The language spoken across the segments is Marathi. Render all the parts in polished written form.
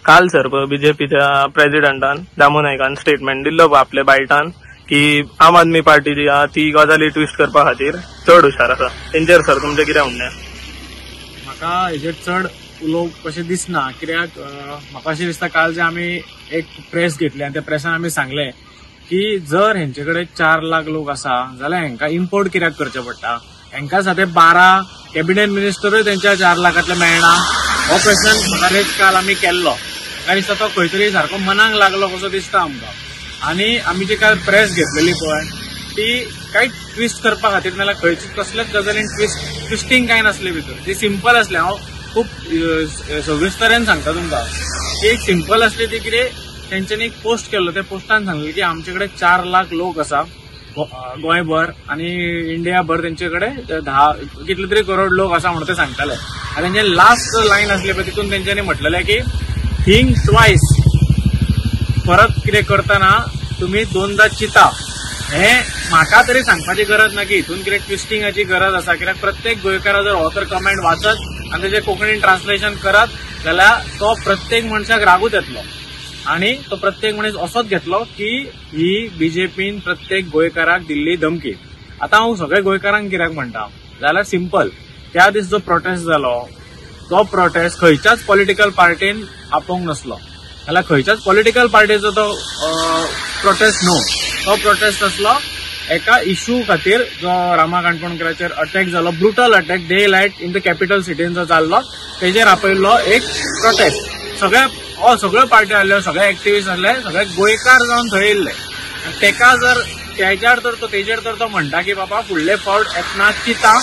काल सर बीजेपीच्या प्रेसिडेंटान दामू नायकान स्टेटमेंट दिल्लो आपल्या बायटान की आम आदमी पार्टी जी आहा ती गजाली ट्विस्ट करपा खातीर चड हुशार आसा. तेंचेर सर तुमचें कितें म्हणणें? म्हाका हेजेर चड उलोवप कशें दिसना, कित्याक म्हाका अशें दिसता काल जे आमी एक प्रेस घेतली आनी त्या प्रेसान आमी सांगले की जर हेंचे कडेन 4 लाख लोक आसा जाल्यार हेंकां इम्पोर्ट कित्याक करचें पडटा, हेंकां साधे 12 कॅबिनेट मिनिस्टरूय तेंच्या 4 लाखांतले मेळना. हो क्वेश्चन म्हाका रेज काल आमी केल्लो. म्हाका दिसता तो खंय तरी सारको मनाक लागलो कसो दिसता आमकां. आनी आमी जी काल प्रेस घेतलेली पळय ती काही ट्विस्ट करपा खातीर नाल्यार खंयची कसल्याच गजालीन ट्विस्टिंग काय नासले भितर. ती सिंपल असले. हांव खूब सविस्तरेन सांगता तुमकां की एक सिंपल असली ती कितें तेंच्यांनी एक पोस्ट केल्लो. त्या पोस्टान सांगलें की आमचे कडेन 4 लाख लोक आसा गोंयभर आनी इंडियाभर तेंचे कडेन 10 कितले तरी करोड लोक आसा म्हणून ते सांगताले. आनी तेंचे लास्ट लायन आसली पळय तितून तेंच्यांनी म्हटलेलें की थिंक ट्वायस. परत कितें करतना तुमी 2दा चिंता. हे म्हाका तरी सांगपाची गरज ना की हितून कितें ट्विस्टिंगाची गरज आसा, कित्याक प्रत्येक गोंयकारा जर हो तर कमेंट वाचत आनी तेजें कोंकणीन ट्रान्सलेशन करत जाल्यार तो प्रत्येक मनशाक रागूच येतलो. आनी तो प्रत्येक मनीस असोच घेतलो की ही बीजेपीन प्रत्येक गोंयकाराक दिल्ली धमकी. आतां हांव सगळ्या गोंयकारांक कित्याक म्हणटा जाल्यार सिंपल. त्या दीस जो प्रोटेस्ट जालो तो प्रोटेस्ट खंयच्याच पॉलिटिकल पार्टीन आपोवंक नसलो, जाल्यार खंयच्याच पॉलिटिकल पार्टीचो तो प्रोटेस्ट न्हू. तो प्रोटेस्ट आसलो एका इश्यू खातीर जो रामा काणकोणकराचेर अटॅक जालो, brutal attack day light in the capital सिटीन जो जाल्लो तेजेर आपयल्लो एक प्रोटेस्ट. सगळ्यो पार्टी आहल्यो, सगळे एक्टिव्हिस्ट आहले, सगळे गोंयकार जावन थंय येयल्ले. तेका जर तेजेर तर तो म्हणटा की बाबा फुडले फावट येतना चिता,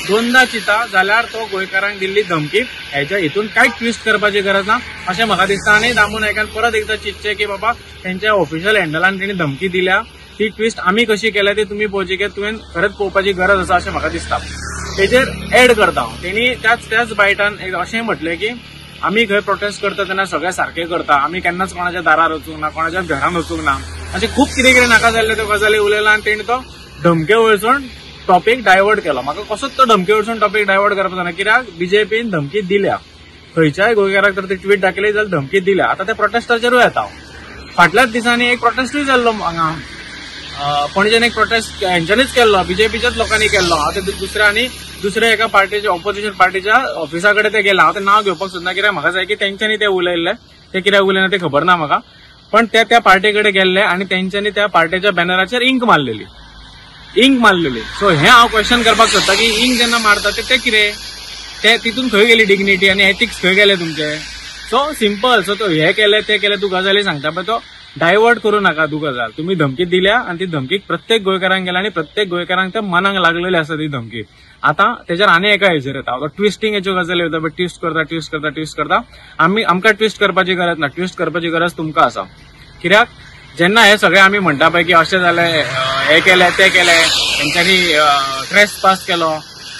2दा चिता जाल्यार तो गोंयकारांक दिल्ली धमकी. हेच्या हितून कांयच ट्विस्ट करपाची गरज ना अशें म्हाका दिसता. आनी दामू नायकान परत एकदां चिंतचें की बाबा तेंच्या ऑफिशियल हँडलान तेणी धमकी दिल्या. ती ट्विस्ट आमी कशी केल्या ती तुमी पळोवची की तुवें खरेंच पळोवपाची गरज आसा अशें म्हाका दिसता. तेजेर एड करता हांव. तेणी त्याच बायटान अशें म्हटलें की आमी खंय प्रोटेस्ट करता तेन्ना सगळें सारकें करता, आमी केन्नाच कोणाच्या दारार वचूंक ना, कोणाच्या घरान वचूंक ना, अशें खूब कितें नाका जाल्ले त्यो गजाली उलयला. आनी तेणी तो धमके वयरसून टॉपीक डायवर्ट केलो. म्हाका कसोच तो धमके वयरसून टॉपीक डायवर्ट करपाचो ना, कित्याक बीजेपीन धमकी दिल्या. खंयच्याय गोंयकाराक तर ती ट्वीट दाखयली जाल्यार धमकी दिल्या. आतां त्या प्रोटेस्टाचेरूय येता. फाटल्याच दिसांनी एक प्रोटेस्टूय जाल्लो हांगा पणजेन. एक प्रोटेस्ट हेंच्यांनीच केल्लो, बीजेपीच्याच लोकांनी केल्लो. हांव दुसऱ्या एका पार्टीच्या ऑपोजिशन पार्टीच्या ऑफिसा कडेन ते गेले. हांव तें नांव घेवपाक सोदना कित्याक म्हाका जाय की तेंच्यांनी ते उलयल्ले. ते कित्याक उलयना ते खबर ना म्हाका. पण ते त्या पार्टी कडेन गेल्ले आनी तेंच्यांनी त्या पार्टीच्या बॅनराचेर इंक मारलेली. सो हें हांव क्वेश्चन करपाक सोदता की इंक जेन्ना मारता ते कितें, ते तितून खंय गेली डिग्निटी आनी एथिक्स खंय गेले तुमचे? So simple. सो तो हे केले ते केले तूं गजाली सांगता पळय तो डायवर्ट करू नका तूं गजाल. तुमी धमकी दिल्या आनी ती धमकीक प्रत्येक गोंयकारांक गेल्या आनी प्रत्येक गोंयकारांक ते मनाक लागलेली आसा ती धमकी. आतां तेजेर आनी एका हेजेर येता तो ट्विस्टिंग हेच्यो गजाली येता. ट्विस्ट करता. आमकां ट्विस्ट करपाची गरज ना. ट्विस्ट करपाची गरज तुमकां आसा. कित्याक जेन्ना हे सगळे आमी म्हणटा पळय की अशें जालें, हे केलें ते केलें, तेंच्यांनी ट्रेस पास केलो.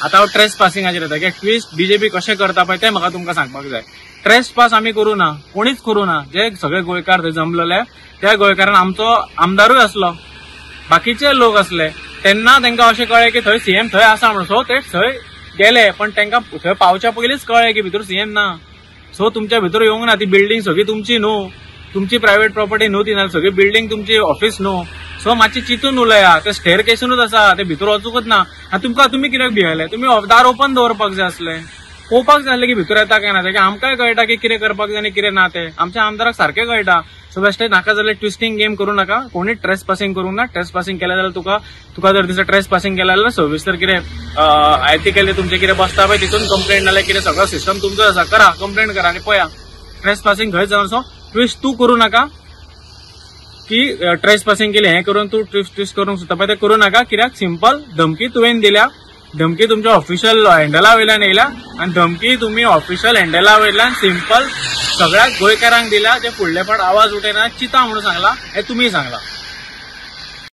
आतां हांव ट्रेस पासिंगाचेर येता की ट्विस्ट बीजेपी कशें करता पळय तें म्हाका तुमकां सांगपाक जाय. ट्रेस पास आमी करूं ना, कोणीच करूं ना. जे सगळे गोंयकार थंय जमलेले त्या गोंयकारान आमचो आमदारूय आसलो, बाकीचे लोक असले. तेन्ना तांकां अशें कळ्ळें की थंय सीएम थंय आसा म्हणून. सो ते थंय गेले, पण तांकां थंय पावच्या पयलींच कळ्ळें की भितर सीएम ना. सो तुमच्या भितर येवंक ना. ती बिल्डींग सगळी तुमची न्हू, तुमची प्रायव्हेट प्रॉपर्टी न्हू ती, सगळी बिल्डींग तुमची ऑफिस न्हू. सो मातशी चिंतून उलया. ते स्टेअर केसूनच आसा, ते भितर वचूंकच ना. तुमी कित्याक भियेले? तुमी दार ओपन दवरपाक जाय आसलें. पळोवपाक जाय आसलें की भितर येता काय ना ते. आमकांय कळटा की कितें करपाक जाय आनी कितें ना ते. आमच्या आमदाराक सारकें कळटा. सो बेश्टे नाका जाल्यार ट्विस्टिंग गेम करूं नाका. कोणी ट्रेस पासिंग करूंक ना. ट्रेस पासिंग केलें जाल्यार तुका जर दिसता ट्रेस पासिंग केलें जाल्यार सविस्तर कितें एथिकली तुमचें कितें बसता पळय तितून कंप्लेंट नाल्यार कितें सगळो सिस्टम तुमचो आसा, करा कंप्लेंट करा आनी पळया. ट्रेस पासिंग खंय जावन सो ट्विस्ट तूं करूं नाका की ट्रेस पासिंग केलें हें करून तूं ट्विस्ट करूंक सोदता पळय तें करूं नाका. कित्याक सिंपल धमकी तुवें दिल्या. धमकी तुमच्या ऑफिशियल हँडला वयल्यान येयल्या आनी धमकी तुमी ऑफिशियल हँडला वयल्यान सिंपल सगळ्या गोंयकारांक दिल्या. जे फुडले फावट आवाज उठयना चिंता म्हणून सांगला, हें तुमी सांगला.